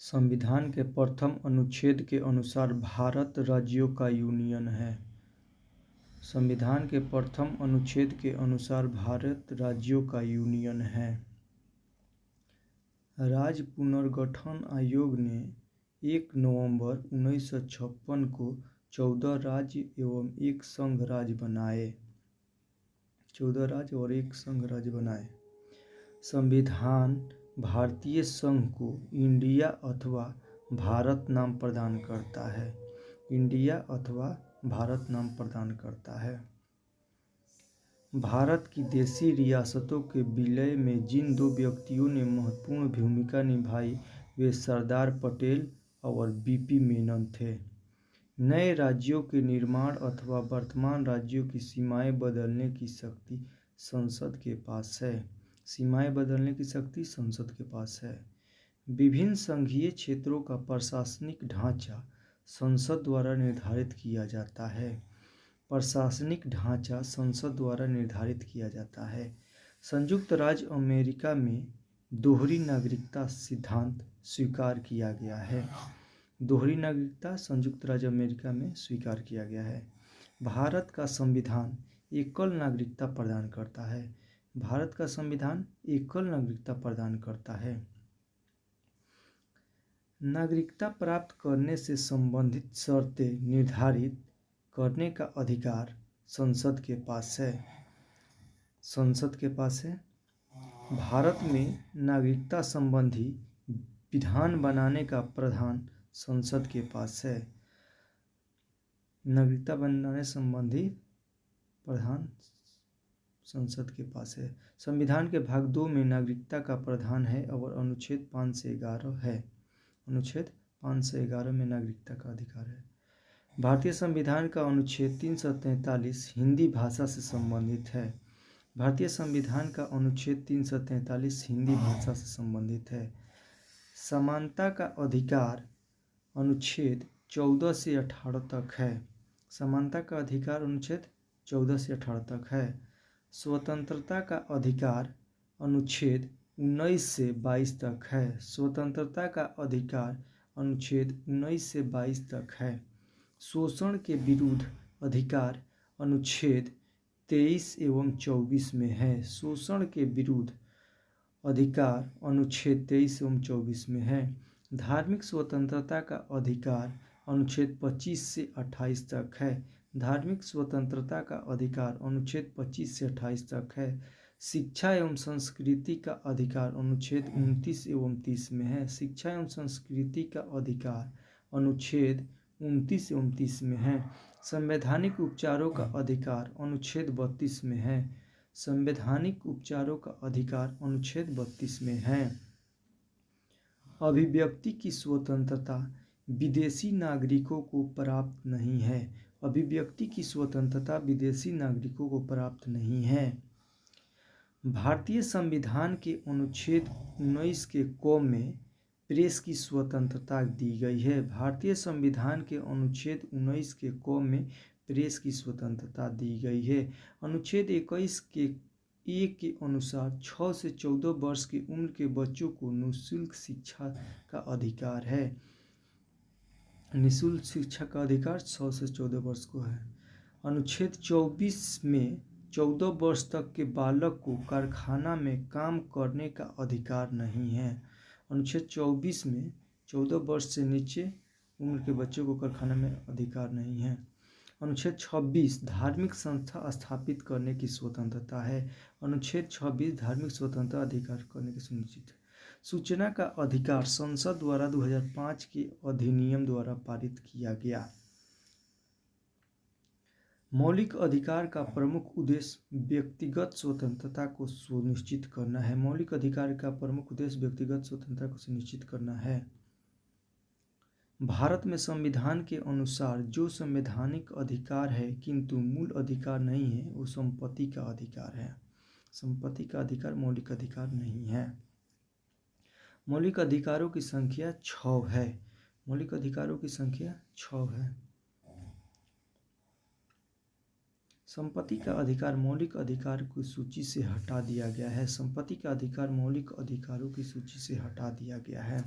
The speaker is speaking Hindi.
संविधान के प्रथम अनुच्छेद के अनुसार भारत राज्यों का यूनियन है। संविधान के प्रथम अनुच्छेद के अनुसार भारत राज्यों का यूनियन है। राज्य पुनर्गठन आयोग ने 1 नवंबर 1956 को 14 राज्य एवं एक संघ राज्य बनाए। 14 राज्य और एक संघ राज्य बनाए। संविधान भारतीय संघ को इंडिया अथवा भारत नाम प्रदान करता है। इंडिया अथवा भारत नाम प्रदान करता है। भारत की देशी रियासतों के विलय में जिन दो व्यक्तियों ने महत्वपूर्ण भूमिका निभाई वे सरदार पटेल और बीपी मेनन थे। नए राज्यों के निर्माण अथवा वर्तमान राज्यों की सीमाएं बदलने की शक्ति संसद के पास है। सीमाएं बदलने की शक्ति संसद के पास है। विभिन्न संघीय क्षेत्रों का प्रशासनिक ढांचा संसद द्वारा निर्धारित किया जाता है। प्रशासनिक ढांचा संसद द्वारा निर्धारित किया जाता है। संयुक्त राज्य अमेरिका में दोहरी नागरिकता सिद्धांत स्वीकार किया गया है। दोहरी नागरिकता संयुक्त राज्य अमेरिका में स्वीकार किया गया है। भारत का संविधान एकल नागरिकता प्रदान करता है। भारत का संविधान एकल नागरिकता प्रदान करता है। नागरिकता प्राप्त करने से संबंधित शर्तें निर्धारित करने का अधिकार संसद के पास है। संसद के पास है। भारत में नागरिकता संबंधी विधान बनाने का प्रधान संसद के पास है। नागरिकता बनाने संबंधी प्रधान संसद के पास है। संविधान के भाग 2 में नागरिकता का प्रावधान है और अनुच्छेद 5 से 11 है। अनुच्छेद 5 से 11 में नागरिकता का अधिकार है। भारतीय संविधान का अनुच्छेद 343 हिंदी भाषा से संबंधित है। भारतीय संविधान का अनुच्छेद 343 हिंदी भाषा से संबंधित है। समानता का अधिकार अनुच्छेद 14 से 18 तक है। समानता का अधिकार अनुच्छेद 14 से 18 तक है। स्वतंत्रता का अधिकार अनुच्छेद 19 से 22 तक है। स्वतंत्रता का अधिकार अनुच्छेद 19 से 22 तक है। शोषण के विरुद्ध अधिकार अनुच्छेद 23 एवं 24 में है। शोषण के विरुद्ध अधिकार अनुच्छेद 23 एवं 24 में है। धार्मिक स्वतंत्रता का अधिकार अनुच्छेद 25 से 28 तक है। धार्मिक स्वतंत्रता का अधिकार अनुच्छेद 25 से 28 तक है। शिक्षा एवं संस्कृति का अधिकार अनुच्छेद 29 एवं 30 में है। शिक्षा एवं संस्कृति का अधिकार अनुच्छेद 29 एवं 30 में है। संवैधानिक उपचारों का अधिकार अनुच्छेद 32 में है। संवैधानिक उपचारों का अधिकार अनुच्छेद 32 में है। अभिव्यक्ति की स्वतंत्रता विदेशी नागरिकों को प्राप्त नहीं है। अभिव्यक्ति की स्वतंत्रता विदेशी नागरिकों को प्राप्त नहीं है। भारतीय संविधान के अनुच्छेद 19 के क में प्रेस की स्वतंत्रता दी गई है। भारतीय संविधान के अनुच्छेद 19 के क में प्रेस की स्वतंत्रता दी गई है। अनुच्छेद 21 के ए के अनुसार 6 से 14 वर्ष की उम्र के बच्चों को निःशुल्क शिक्षा का अधिकार है। निःशुल्क शिक्षा का अधिकार 6 से 14 वर्ष को है। अनुच्छेद 24 में 14 वर्ष तक के बालक को कारखाना में काम करने का अधिकार नहीं है। अनुच्छेद 24 में 14 वर्ष से नीचे उम्र के बच्चों को कारखाना में अधिकार नहीं है। अनुच्छेद 26 धार्मिक संस्था स्थापित करने की स्वतंत्रता है। अनुच्छेद 26 धार्मिक स्वतंत्रता अधिकार करने की सुनिश्चित है। सूचना का अधिकार संसद द्वारा 2005 के अधिनियम द्वारा पारित किया गया। मौलिक अधिकार का प्रमुख उद्देश्य व्यक्तिगत स्वतंत्रता को सुनिश्चित करना है। मौलिक अधिकार का प्रमुख उद्देश्य व्यक्तिगत स्वतंत्रता को सुनिश्चित करना है। भारत में संविधान के अनुसार जो संवैधानिक अधिकार है किंतु मूल अधिकार नहीं है वो संपत्ति का अधिकार है। संपत्ति का अधिकार मौलिक अधिकार नहीं है। मौलिक अधिकारों की संख्या 6 है। मौलिक अधिकारों की संख्या 6 है। संपत्ति का अधिकार मौलिक अधिकार की सूची से हटा दिया गया है। संपत्ति का अधिकार मौलिक अधिकारों की सूची से हटा दिया गया है।